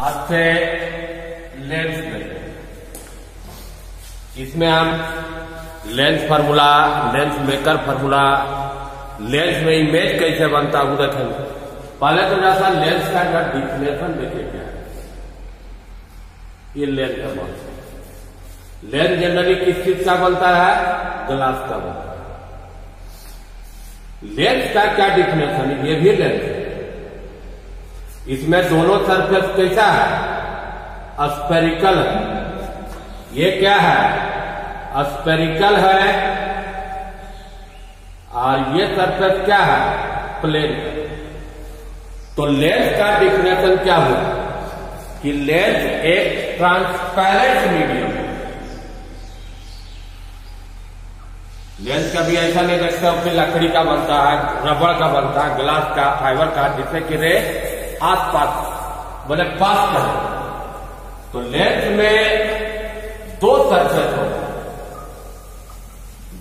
आज से लेंस में इसमें हम lens formula, lens maker formula, lens में इमेज कैसे बनता है वो देखेंगे। पहले तो जैसा लेंस का डिफिनेशन देखिए क्या है। ये लेंस का बनता है। लेंस जनरली किस चीज का बनता है? ग्लास का बनता है। लेंस का क्या डिफिनेशन है? ये भी लेंस है। इसमें दोनों सरफेस कैसा है? स्फेरिकल है। ये क्या है? स्फेरिकल है। और ये सरफेस क्या है? प्लेन है। तो लेंस का डिफिनेशन क्या हुआ कि लेंस एक ट्रांसपेरेंट मीडियम है। लेंस कभी ऐसा नहीं देखते हो कि लकड़ी का बनता है, रबड़ का बनता है, ग्लास का, फाइबर का, जिससे कि रे आसपास बोले पास कर। तो लेंस में दो सरफेस होगा।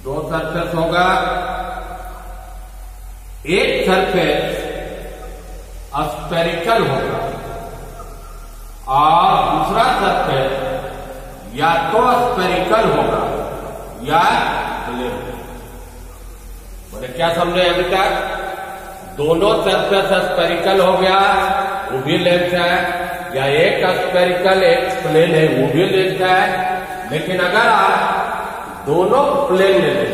दो सरफेस होगा। एक सरफेस स्फेरिकल होगा और दूसरा सरफेस या तो स्फेरिकल होगा या प्लेन। बोले क्या समझे अभी तक? दोनों सरफेस स्फेरिकल हो गया, वो भी लेंस है, या एक स्फेरिकल एक प्लेन है, वो भी लेंस है। लेकिन अगर आप दोनों प्लेन ले लें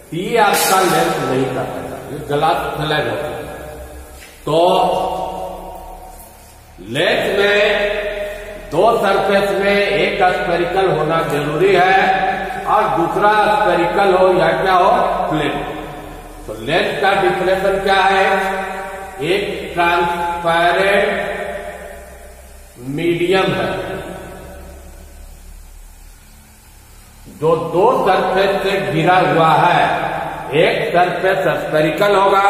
तो ये आपका लेंस नहीं कर पाएगा, ये ग्लास फ्लैट होगा। तो लेंस में दो सरफेस में एक स्फेरिकल होना जरूरी है और दूसरा स्फेरिकल हो या क्या हो? प्लेन। तो लेंस का डिफिनेशन क्या है? एक ट्रांसपेरेंट मीडियम है जो दो सरफेस से घिरा हुआ है। एक सरफेस स्फेरिकल होगा,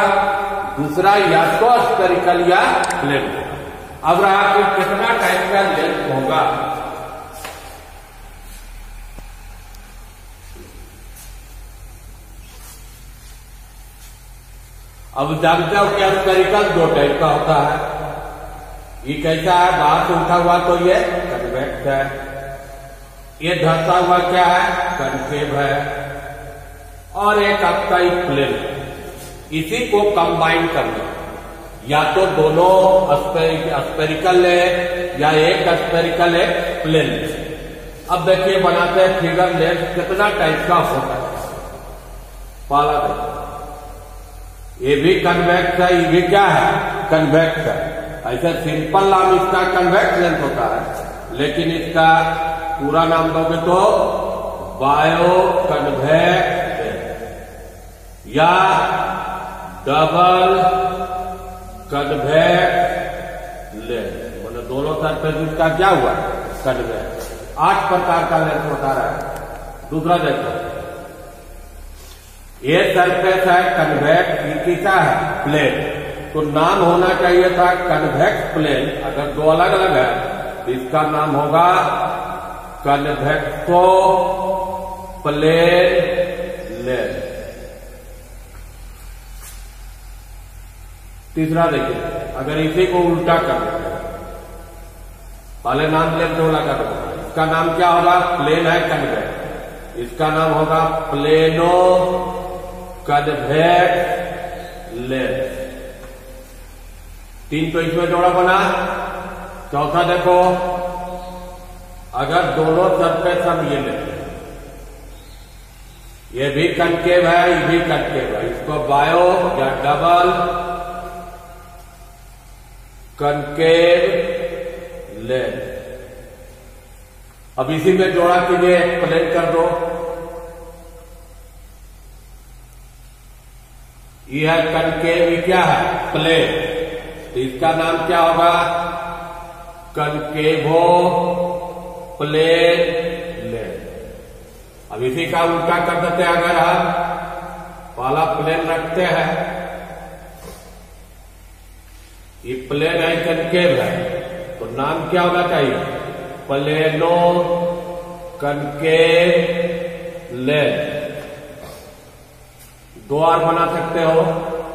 दूसरा या तो स्फेरिकल या प्लेन होगा। अब रहा कि कितना टाइप का लेंस होगा। अब जानते हो कि स्फेरिकल दो टाइप का होता है। ये कैसा है? बाहर से उठा हुआ तो ये कन्वेक्स है। ये धंसा हुआ क्या है? कनकेव है। और एक आपका ही प्लेन है। इसी को कंबाइन करना, या तो दोनों स्फेरिकल है या एक स्फेरिकल है प्लेन। अब देखिए बनाते हैं फिगर। लेंस कितना टाइप का होता है? पहला देखो, ये भी कन्वेक्स है, ये भी क्या है? कन्वेक्स है। ऐसे सिंपल नाम इसका कन्वेक्स लेंस होता है, लेकिन इसका पूरा नाम दोगे तो बायो कन्वेक्स या डबल कन्वेक्स लेंस। मतलब दोनों सरफेस इसका क्या हुआ? कन्वेक्स। 8 प्रकार का लेंस होता है। दूसरा देखो, ये सरफेस है कन्वेक्स, ये कैसा है? प्लेन। तो नाम होना चाहिए था कन्वेक्स प्लेन। अगर दो अलग अलग है तो इसका नाम होगा कन्वेक्सो प्लेन लेंस। तीसरा देखिए, अगर इसी को उल्टा कर देते हैं, पहले नाम लेंस वाला कर दो, इसका नाम क्या होगा? प्लेन है कन्वेक्स, इसका नाम होगा प्लेनो कन्वेक्स लेंस। 3 तो इसमें जोड़ा बना। चौथा देखो, अगर दोनों सरफेस हम ये लेते हैं, ये भी कनकेव है, ये भी कनकेव है, इसको बायो या डबल कनकेव लेंस। अब इसी में जोड़ा कीजिए, प्लेन कर दो। यह है कनकेव, ये क्या है? प्लेन। तो इसका नाम क्या होगा? कनकेवो प्लेन लेंस। अब इसी का उल्टा कर देते हैं। अगर हम पहला प्लेन रखते हैं, ये प्लेन है, कनकेव है, तो नाम क्या होना चाहिए? Plano concave lens. 2 और बना सकते हो,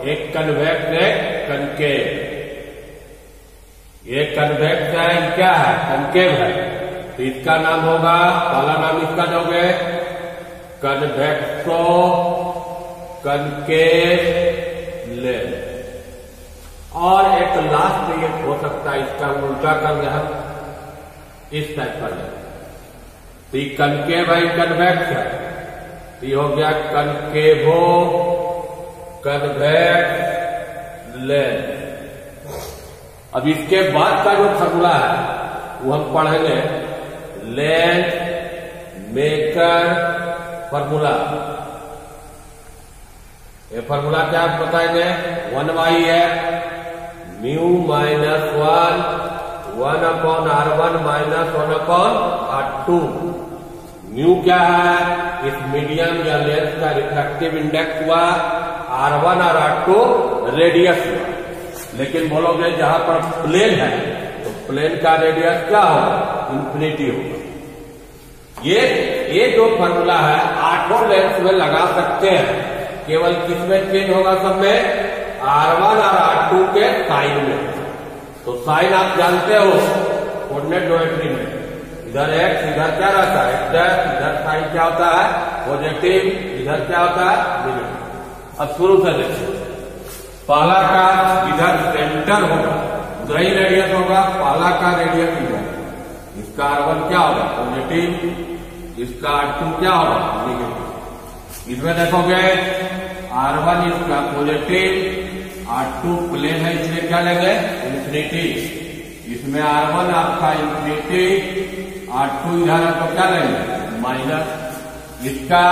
एक कन्वेक्स एक कनकेव। ये कन्वेक्स है, ये क्या है, कनकेव है, तो इसका नाम होगा, पहला नाम इसका दोगे कन्वेक्सो कनकेव लेंस। और एक लास्ट ये हो सकता है, इसका उल्टा कर दे हम इस टाइप का लेंस, तो ये कनकेव है, कन्वेक्स है, तो ये हो गया कनकेवो कन्वेक्स लेंस। अब इसके बाद का जो फॉर्मूला है वो हम पढ़ेंगे लेंस मेकर फॉर्मूला। ये फॉर्मूला क्या आप बताएंगे, 1y है mu minus 1/R1 minus 1/R2। Mu क्या है, इस मीडियम या लेंस का रिफ्रैक्टिव इंडेक्स हुआ, R1 और R2 रेडियस हुआ। लेकिन बोलोगे जहां पर प्लेन है तो प्लेन का रेडियस क्या होगा, इंफिनिटी होगा। ये जो फॉर्मूला है 8 लेंस में लगा सकते हैं, केवल किसमें चेंज होगा, सब में R1 और R2 के साइन में। तो साइन आप जानते हो कोऑर्डिनेट ज्योमेट्री में, इधर एक्स, इधर क्या रहता है एक्स, इधर साइन क्या होता है पॉजिटिव, इधर क्या होता है नेगेटिव। अब शुरू से देखिए, पहला का इधर सेंटर होगा, उधर ही रेडियस होगा, पहला का रेडियस इधर, इसका R1 क्या होगा पॉजिटिव, इसका R2 क्या होगा नेगेटिव। इसमें देखोगे R1 इसका पॉजिटिव, R2 प्लेन है इसलिए क्या लेंगे इंफिनिटी। इसमें R1 आपका इंफिनिटी, R2 इधर है तो क्या लेंगे माइनस। इसका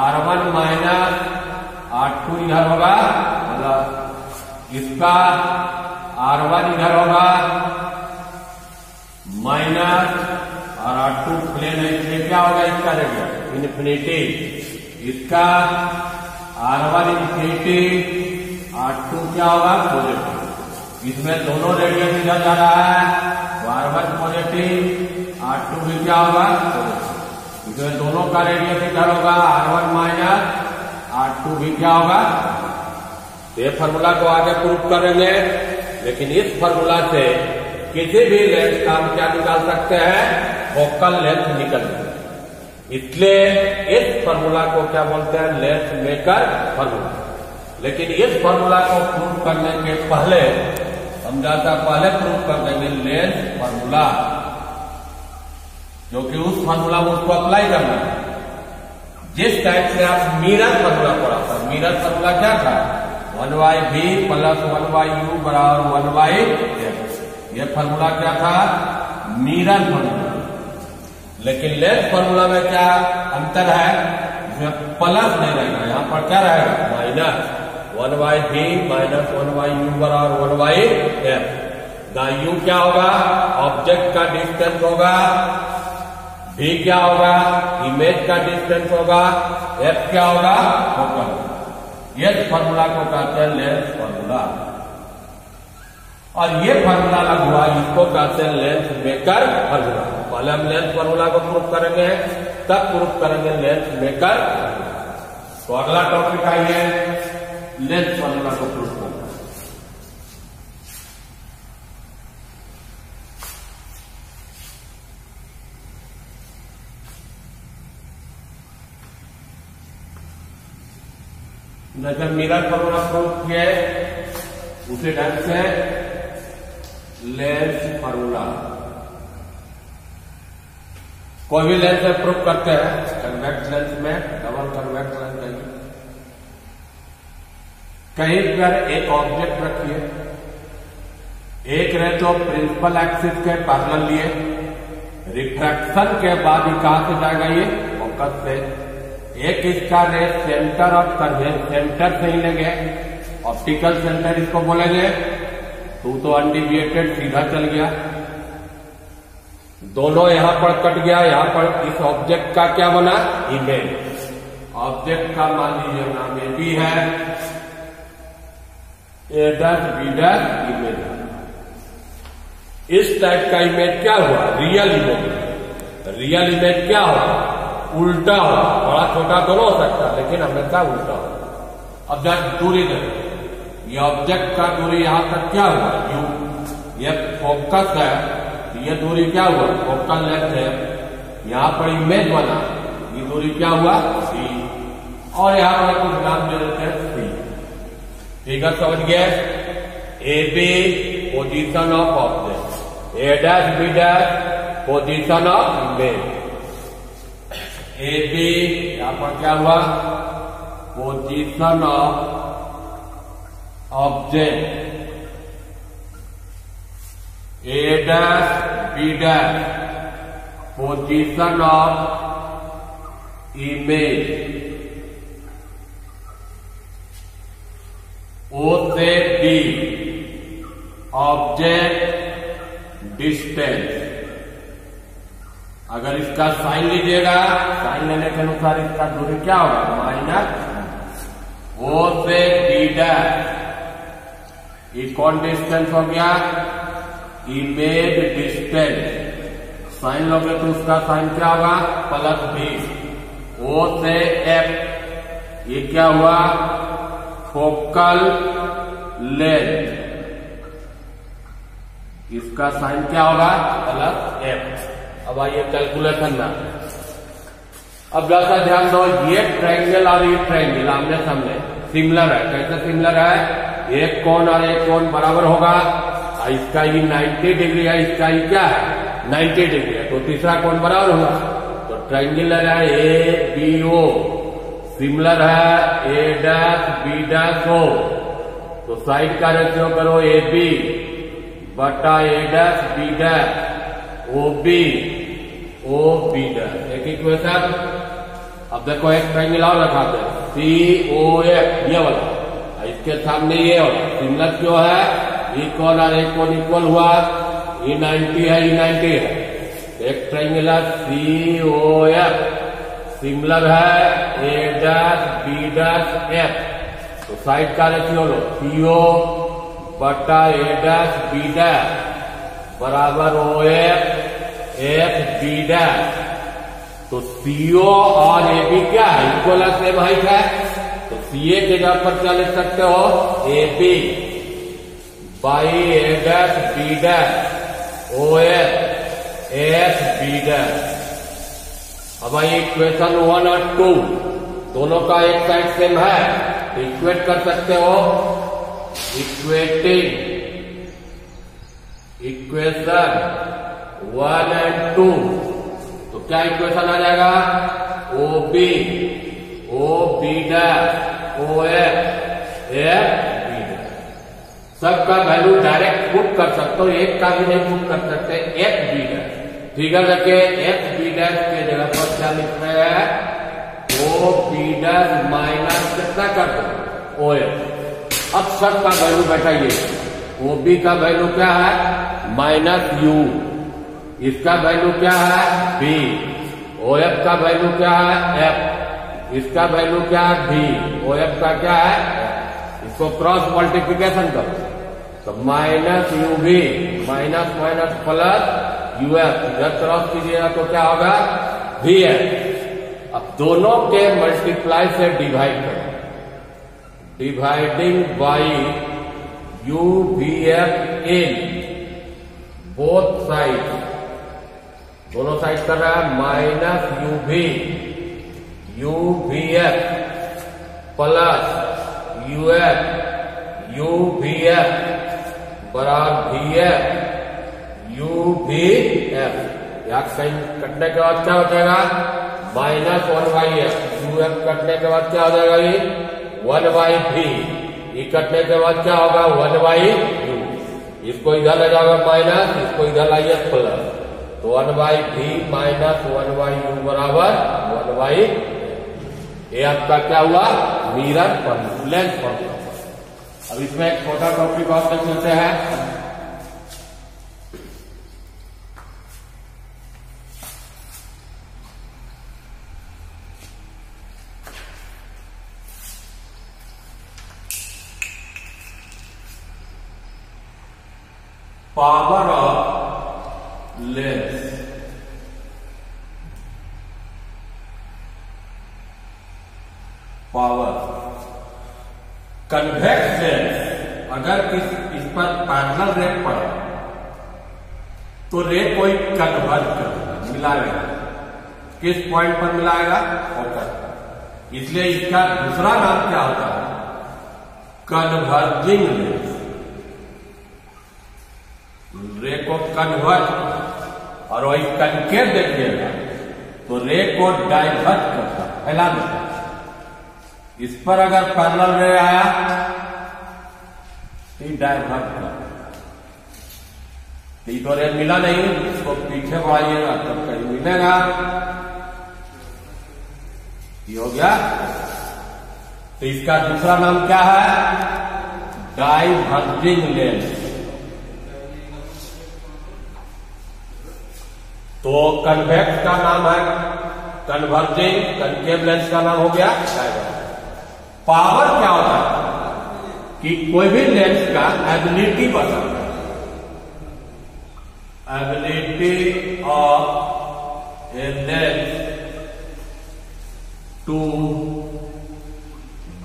R1 माइनस R2 इधर होगा प्लस, इसका R1 इधर होगा माइनस, और R2 प्लेन है इसलिए क्या होगा इसका रेडियस इंफिनिटी। इसका R1 इंफिनिटी, R2 क्या होगा पॉजिटिव। इसमें दोनों रेडियस इधर जा रहा है, तो R1 पॉजिटिव, R2 भी क्या होगा पॉजिटिव। इसमें दोनों का रेडियस इधर होगा, R1 माइनस, R2 भी क्या होगा। ये फॉर्मूला को आगे प्रूव करेंगे, लेकिन इस फॉर्मूला से किसी भी लेंस का हम क्या निकाल सकते हैं, फोकल लेंथ निकल सकते हैं। इसलिए इस फॉर्मूला को क्या बोलते हैं, लेंस मेकर फॉर्मूला। लेकिन इस फॉर्मूला को प्रूव करने के पहले हम ज्यादा पहले प्रूव कर देंगे लेंस फॉर्मूला, क्योंकि उस फॉर्मूला में उसको अप्लाई करना है। जिस टाइप से आप मिरर फॉर्मूला पढ़ा था, मिरर फॉर्मूला क्या था, 1/v प्लस 1/u बराबर 1/x। ये फॉर्मूला क्या था, मिरर फॉर्मूला। लेकिन लेंस फॉर्मूला में क्या अंतर है, इसमें प्लस नहीं रहेगा, यहां पर क्या रहेगा माइनस। 1/v माइनस 1/u बराबर 1/x। u क्या होगा, ऑब्जेक्ट का डिस्टेंस होगा, v क्या होगा, इमेज का डिस्टेंस होगा, f क्या होगा फोकल। ये फॉर्मूला को कहते हैं लेंस फॉर्मूला, और ये फॉर्मूला लगा हुआ इसको कहते हैं लेंस मेकर फॉर्मूला। पहले हम लेंस फॉर्मूला को प्रूव करेंगे, तब प्रूव करेंगे लेंस मेकर। तो अगला टॉपिक आइए लेंस फॉर्मूला को प्रूव करना। जैसे मिरर फॉर्मूला प्रूव किए उसी ढंग से लेंस फॉर्मूला, कोई भी लेंस में प्रूव करते हैं, कन्वेक्स लेंस में डबल कन्वेक्स लेंस कहीं पर एक ऑब्जेक्ट रखिए, एक रहे तो प्रिंसिपल एक्सिस के पैरेलल लिए, रिफ्रैक्शन के बाद ही कहां से जाएगा ये फोकस से। एक इसका रे सेंटर ऑफ सेंटर से ही लेंगे, ऑप्टिकल सेंटर इसको बोलेंगे, तो अनडिविएटेड सीधा चल गया, दोनों यहां पर कट गया, यहां पर इस ऑब्जेक्ट का क्या बना इमेज। ऑब्जेक्ट का मान लीजिए नाम ए बी है, A dash B dash image. इस टाइप का इमेज क्या हुआ, रियल इमेज। रियल इमेज क्या होगा, उल्टा हो, बड़ा छोटा दोनों हो सकता है लेकिन हमेशा उल्टा हो। अब जब दूरी देखें, ये ऑब्जेक्ट का दूरी यहां तक क्या हुआ u, फोकस है, ये दूरी क्या हुआ, फोकल लेंथ है। यहाँ पर इमेज बना, ये दूरी क्या हुआ, सी, और यहाँ पर कुछ नाम दे देते हैं सी। ठीक है, समझ गए। A B position of object, A dash B dash position of image. A B यहाँ पर क्या हुआ, position of object, A dash B dash position of image. O से बी ऑब्जेक्ट डिस्टेंस। अगर इसका साइन लीजिएगा, साइन लेने के अनुसार इसका दूरी क्या होगा, माइनस। ओ से बी डैश, ये कौन डिस्टेंस हो गया, इमेज डिस्टेंस। साइन लोगे तो उसका साइन क्या होगा, प्लस बी। ओ से एफ, ये क्या हुआ, फोकल लेंथ, इसका साइन क्या होगा, प्लस एफ। अब आइए कैलकुलेशन में, अब जरा ध्यान दो, ये ट्रायंगल और ये ट्रायंगल आमने सामने सिमिलर है। कैसे सिमिलर है, एक कोण और एक कोण बराबर होगा। इसका ये 90 डिग्री है, इसका ये क्या है, 90 डिग्री है, तो तीसरा कोण बराबर होगा। तो ट्रायंगुलर है ए बी ओ, सिमिलर है A dash B dash O. तो साइड का रेशियो करो ए बी बटा A dash B dash O B dash, एक इक्वेशन। अब देखो एक ट्रायंगल और रखा दे, सी ओ एफ, ये वाला, इसके सामने ये वाला सिमिलर क्यों है, इक्वल और एक कोण इक्वल हुआ, ये 90 है, ये 90 है। एक triangular C O F similar है A dash B dash F. तो साइड का रेशियो लो, सी ओ बटा ए डैश बी डैश बराबर O F F B dash. तो सी ओ और ए बी क्या है, इक्वल सेम हाइट है। तो सी ए के जगह पर क्या लिख सकते हो, A B by A dash B dash O F B dash. अब आइए इक्वेशन 1 और 2 दोनों का एक साइड सेम है, तो इक्वेट कर सकते हो। इक्वेटिंग इक्वेशन 1 एंड 2, तो क्या इक्वेशन आ जाएगा, O B dash O F B dash. सबका वैल्यू डायरेक्ट पुट कर सकते हो, एक का भी नहीं पुट कर सकते, एफ बी डैश। फिगर रखे एफ बी डैश के जगह पर क्या लिख रहे हैं, ओ बी डैश माइनस कितना कर दो ओ एफ। अब सबका वैल्यू बैठाइए, ओ बी का वैल्यू क्या है, माइनस यू, इसका वैल्यू क्या है, बी, ओ एफ का वैल्यू क्या है, एफ, इसका वैल्यू क्या है, बी, ओ एफ का क्या है, इसको क्रॉस मल्टीप्लीकेशन करो, तो minus U B minus minus plus U F, इधर क्रॉस कीजिएगा तो क्या होगा, वी एफ। अब दोनों के मल्टीप्लाई से डिवाइड करो, dividing by u v f in both side, दोनों साइड कर रहा है minus u v f plus u v f बराबर v f u v f. यहाँ साइन कटने के बाद क्या हो जाएगा, माइनस 1/f, यू एफ कटने के बाद क्या हो जाएगा, ये 1/v, ये कटने के बाद क्या होगा, 1/u, इसको इधर ले जाओगे माइनस, इसको इधर लाइए प्लस, तो 1/v माइनस 1/u बराबर 1/, ये आपका क्या हुआ, मिरर फॉर्मूला, लेंथ फॉर्मूला। अब इसमें एक छोटा टॉपिक और देख लेते हैं। Power of lens, power convex lens, अगर इस पर पैरेलल रे पड़े तो रे कोई कन्वर्ज करेगा, मिलाएगा। किस पॉइंट पर मिलाएगा? फोकस। इसलिए इसका दूसरा नाम क्या होता है? Converging lens. रे को कन्वर्ज और वही कनकेव देखिएगा तो रे को डाइवर्ट करता, फैला देता। इस पर अगर पैरेलल रे आया तो डाइवर्ट करता। तो रे मिला नहीं, इसको पीछे बढ़ाइएगा तब कहीं मिलेगा। ये हो गया। तो इसका दूसरा नाम क्या है? Diverging lens. तो कन्वेक्स का नाम है कन्वर्जिंग, कनकेव लेंस का नाम हो गया डाइवर्जिंग। पावर क्या होता है कि कोई भी लेंस का एबिलिटी बताता है, ability of a lens to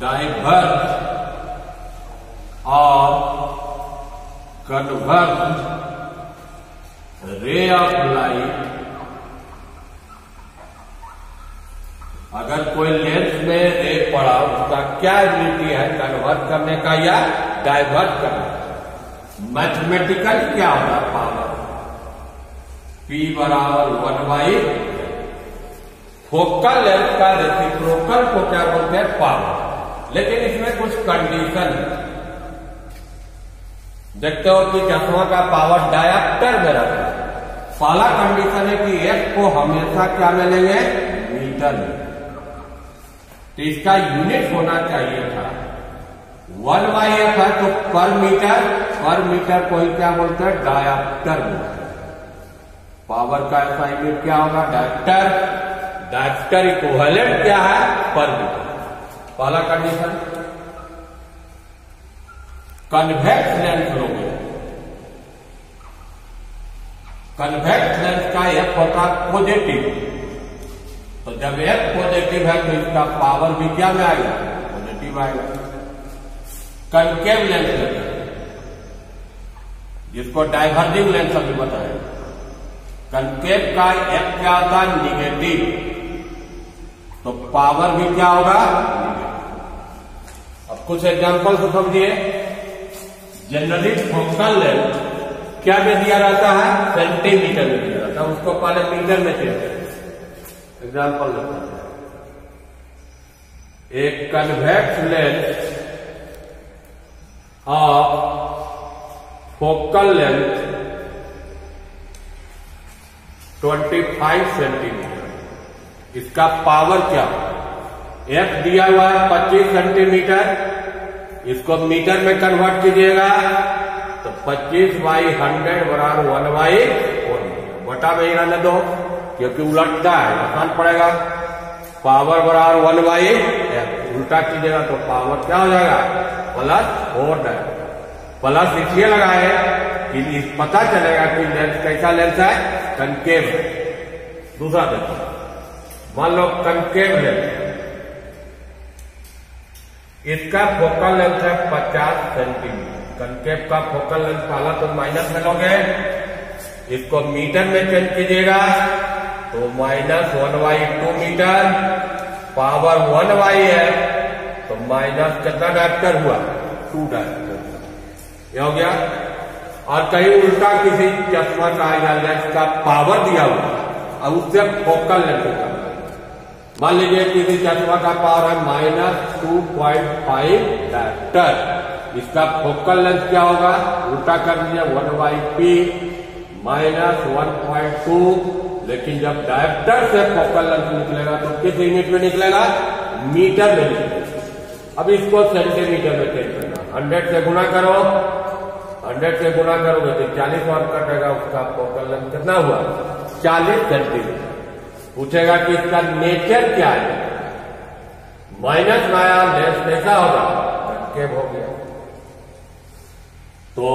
diverge और कन्वर्ज रे ऑफ लाइट। अगर कोई लेंस में रे पड़ा, उसका क्या एबिलिटी है कन्वर्ट करने का या डाइवर्ट करने का? मैथमेटिकल क्या होगा? पावर P बराबर 1/। फोकल लेंथ का रेसिप्रोकल को क्या बोलते हैं? पावर। लेकिन इसमें कुछ कंडीशन है। देखते हो कि चश्मा का पावर डायप्टर में रहता है। पहला कंडीशन है कि F को हमेशा क्या मिलेंगे? मीटर में। तो इसका यूनिट होना चाहिए था 1/F है तो पर मीटर को ही क्या बोलते हैं? डायप्टर में। पावर का ऐसा यूनिट क्या होगा? डायप्टर। डायप्टर इक्विवेलेंट क्या है? पर मीटर। पहला कंडीशन। कन्वेक्स लेंस लोगे, कन्वेक्स लेंस का F होता है पॉजिटिव। तो जब F पॉजिटिव है तो इसका पावर भी क्या में आएगा? पॉजिटिव आएगा। कनकेव लेंस लेते हैं, जिसको डाइवर्जिंग लेंस अभी बताया। कनकेव का F क्या होता है? निगेटिव। तो पावर भी क्या होगा? अब कुछ एग्जांपल को समझिए। जनरली फोकल लेंथ क्या में दिया रहता है? सेंटीमीटर में दिया रहता है। उसको पहले मीटर में चेंज करें। एग्जांपल लेते हैं। एक convex lens of focal length 25 centimetre. इसका पावर क्या? F दिया हुआ है 25 सेंटीमीटर। इसको मीटर में कन्वर्ट कीजिएगा तो 25/100 बराबर 1/4 बटा में ही रहने दो, क्योंकि उलटता है, आसान पड़ेगा। पावर बराबर 1/F। उल्टा कीजिएगा तो पावर क्या हो जाएगा? +4। प्लस इसलिए लगाए कि पता चलेगा कि लेंस कैसा लेंस है? कनकेव। दूसरा देखो, मान लो कनकेव लेंस, इसका फोकल लेंथ है 50 सेंटीमीटर। कनकेव का फोकल लेंथ पहला तो माइनस में लोगे, इसको मीटर में चेंज कीजिएगा तो -1/2 मीटर। पावर 1/F तो माइनस कितना डायप्टर हुआ? 2 डायप्टर। ये हो गया। और कहीं उल्टा किसी चश्मा का या लेंस का पावर दिया हुआ और उससे फोकल लेंथ का, मान लीजिए किसी चश्मा का पावर है -2.5 डायप्टर। इसका फोकल लेंथ क्या होगा? उल्टा कर दीजिए 1/P -1.2। लेकिन जब डायप्टर से फोकल लेंथ निकलेगा तो किस यूनिट में निकलेगा? मीटर में निकलेगा। अब इसको सेंटीमीटर में चेंज करना। 100 से गुना करो, 100 से गुना करोगे तो 40 और कटेगा। उसका फोकल लेंथ कितना हुआ? 40 सेंटीमीटर। पूछेगा कि इसका नेचर क्या है? माइनस में आया, लेंस कैसा होगा? कनकेव हो गया। तो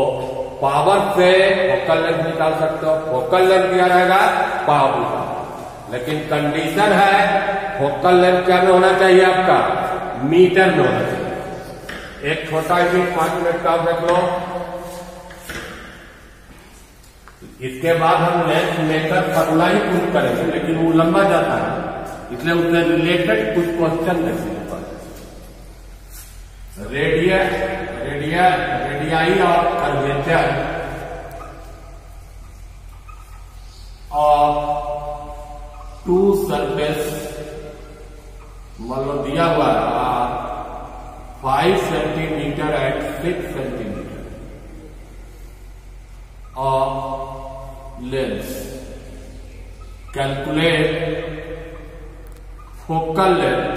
पावर से फोकल लेंथ निकाल सकते हो। फोकल लेंथ क्या रहेगा? पावर। लेकिन कंडीशन है फोकल लेंथ क्या में होना चाहिए? आपका मीटर में होना चाहिए। एक छोटा यूनिट 5 मिनट का देख लो। इसके बाद हम लेंथ मेकर फॉर्मूला ही प्रूव करेंगे, लेकिन वो लंबा जाता है, इसलिए उससे रिलेटेड कुछ क्वेश्चन देखेंगे। रेडियाई और कर्वेचर और टू सरफेस मान लो दिया हुआ है 5 सेंटीमीटर एंड 6 सेंटीमीटर और लेंस। कैलकुलेट फोकल लेंथ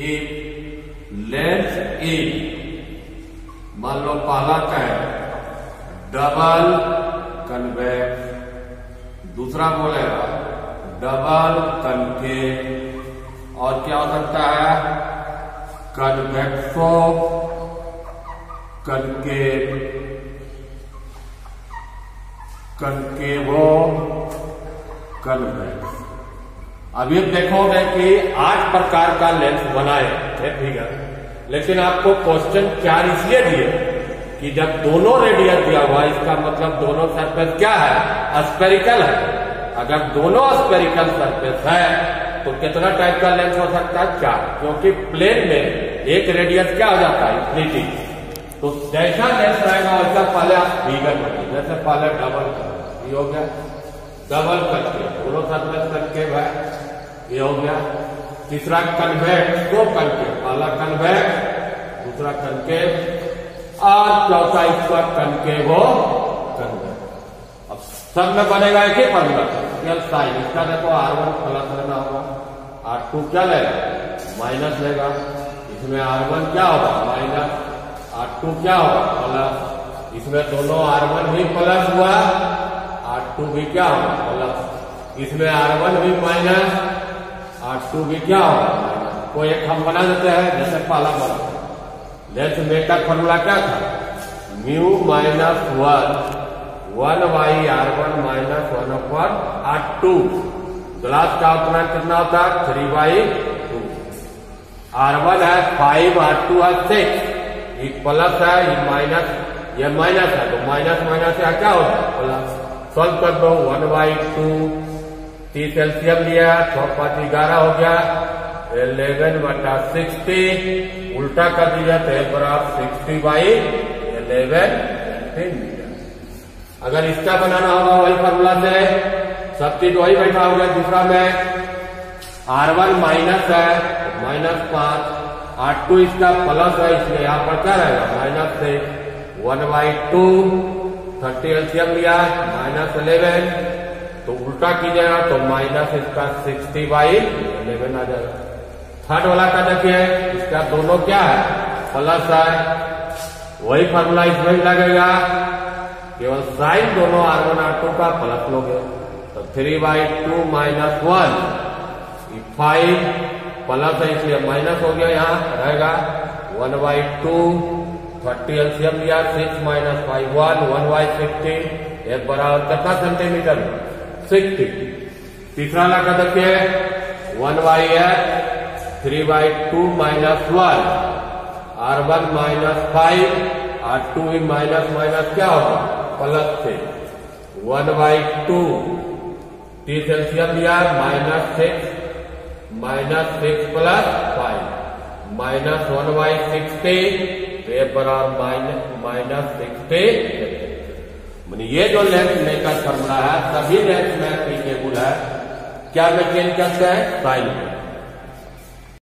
एक लेंथ ए मान लो पहला का है डबल कन्वेक्स, दूसरा बोलेगा डबल कनकेव, और क्या हो सकता है कन्वेक्सो कनकेव, कनकेवो कन्वेक्स। अभी देखोगे कि 8 प्रकार का लेंस बनाए थे फिगर, लेकिन आपको क्वेश्चन 4 इसलिए दिए कि जब दोनों रेडियस दिया हुआ, इसका मतलब दोनों सरफेस क्या है, स्फेरिकल है। अगर दोनों स्फेरिकल सरफेस है तो कितना टाइप का लेंस हो सकता है, 4, क्योंकि प्लेन में एक रेडियस क्या हो जाता है, इन्फिनिटी। तो जैसा लेंस रहेगा वैसा पहले आप फिगर बनाइए, जैसे पहले डबल कर, ये हो गया डबल करके, दोनों सरफेस करके है, ये हो गया। तीसरा कन्वेक्स, 2 कनकेव, पहला कन्वेक्स दूसरा कनकेव, और चौथा इसका कनकेवो कन्वेक्स। अब सब में बनेगा एक ही फॉर्मूला, साइन। इसका देखो R1 प्लस लेना होगा, R2 क्या लेगा, माइनस लेगा, इसमें R1 क्या होगा माइनस, R2 क्या होगा प्लस, इसमें दोनों R1 भी प्लस हुआ, R2 भी क्या होगा प्लस, इसमें R1 भी माइनस, R2 भी क्या होगा माइनस। कोई एक हम बना देते हैं, जैसे पहला बना लेंथ मेकर फॉर्मूला क्या था, mu minus 1 by R1 minus 1 R2। Glass का उतना कितना होता है 3/2। R1 है 5, R2 है 6, एक प्लस है, ये माइनस है, तो माइनस यहाँ क्या होगा प्लस। सॉल्व कर दो, 1/2, 30 एलसीएम लिया, 6 5 11 हो गया, 11/60, उल्टा कर दिया तो बराबर 60/11 सेंटीमीटर। अगर इसका बनाना होगा वही फॉर्मूला से, सब चीज वही बैठा होगा। दूसरा में R1 माइनस है, -5, R2 इसका प्लस है, इसलिए यहां पर क्या रहेगा -6, 1/2, 30 एलसीएम लिया, -11, तो उल्टा कीजिएगा तो माइनस इसका 60/11 आ जाएगा। थर्ड वाला का देखिए, इसका दोनों क्या है प्लस है, वही फॉर्मूला इसमें भी लगेगा, केवल साइन दोनों R1 R2 का प्लस लोगे, तो 3/2 -1, 5 प्लस है इसलिए माइनस हो गया, यहाँ रहेगा 1/2, 30 एलसीएम लिया, 6 - 5 1/60, एक बराबर कितना सेंटीमीटर 60। तीसरा लगा देखिए 1/8, 3/2 -1, R1 -5, R2 भी माइनस क्या होगा प्लस से, 1/2, 30 एलसीएम लिया, -6 प्लस 5, -1/60, ये बराबर -60। ये जो लेंथ मेकर फॉर्मूला है सभी लेंथ में एप्लीकेबल है, क्या में चेंज करते हैं साइन में।